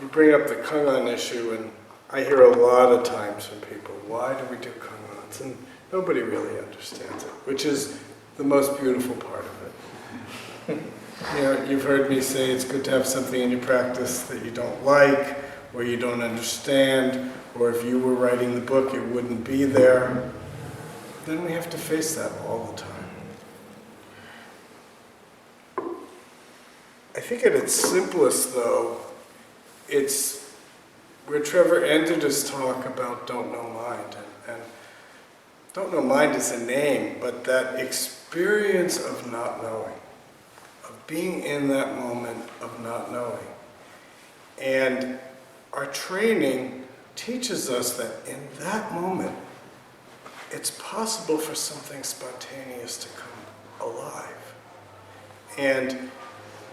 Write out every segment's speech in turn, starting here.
You bring up the kong-an issue, and I hear a lot of times from people, why do we do kong-ans? And nobody really understands it, which is the most beautiful part of it. You know, you've heard me say it's good to have something in your practice that you don't like, or you don't understand, or if you were writing the book, it wouldn't be there. Then we have to face that all the time. I think at its simplest, though, it's where Trevor ended his talk about don't know mind. And don't know mind is a name, but that experience of not knowing, of being in that moment of not knowing. And our training teaches us that in that moment, it's possible for something spontaneous to come alive. And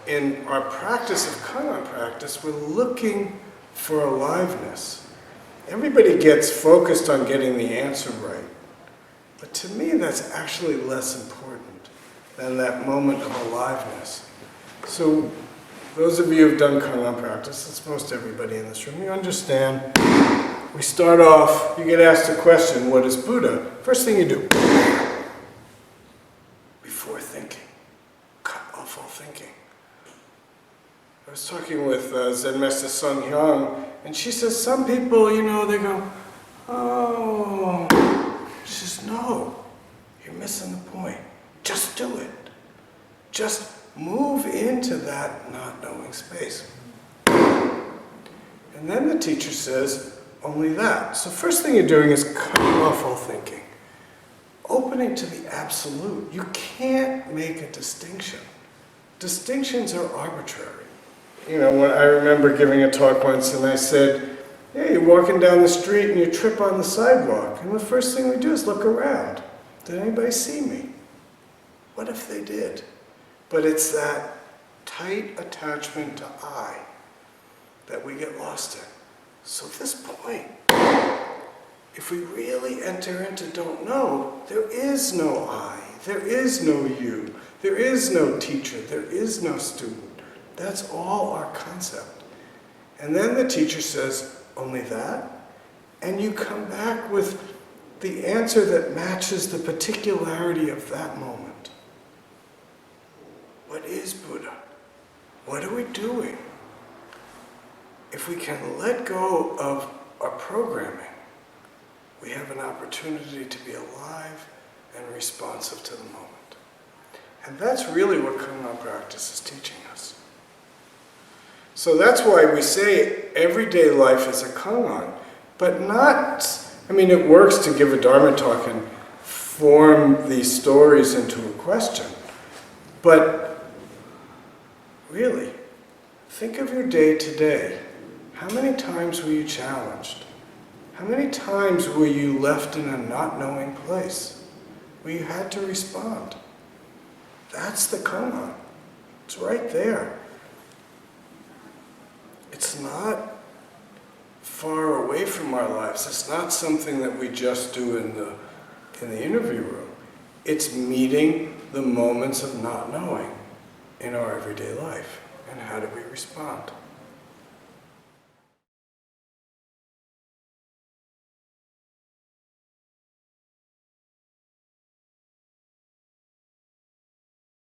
in our practice of kong-an practice, we're looking for aliveness. Everybody gets focused on getting the answer right. But to me, that's actually less important than that moment of aliveness. So those of you who've done kong-an practice, it's most everybody in this room, you understand. We start off, you get asked a question, what is Buddha? First thing you do, before thinking, cut off all thinking. I was talking with Zen Master Bon Soeng, and she says some people, you know, they go, oh. She says, no, you're missing the point. Just do it. Just move into that not knowing space. And then the teacher says, only that. So first thing you're doing is cutting off all thinking. Opening to the absolute. You can't make a distinction. Distinctions are arbitrary. You know, when I remember giving a talk once and I said, yeah, you're walking down the street and you trip on the sidewalk. And the first thing we do is look around. Did anybody see me? What if they did? But it's that tight attachment to I that we get lost in. So at this point, if we really enter into don't know, there is no I, there is no you, there is no teacher, there is no student. That's all our concept. And then the teacher says, only that? And you come back with the answer that matches the particularity of that moment. What is Buddha? What are we doing? If we can let go of our programming, we have an opportunity to be alive and responsive to the moment. And that's really what kong-an practice is teaching us. So that's why we say everyday life is a kong-an, but not, I mean, it works to give a Dharma talk and form these stories into a question, but really, think of your day today. How many times were you challenged? How many times were you left in a not knowing place where you had to respond? That's the kong-an. It's right there. It's not far away from our lives. It's not something that we just do in the interview room. It's meeting the moments of not knowing in our everyday life. And how do we respond?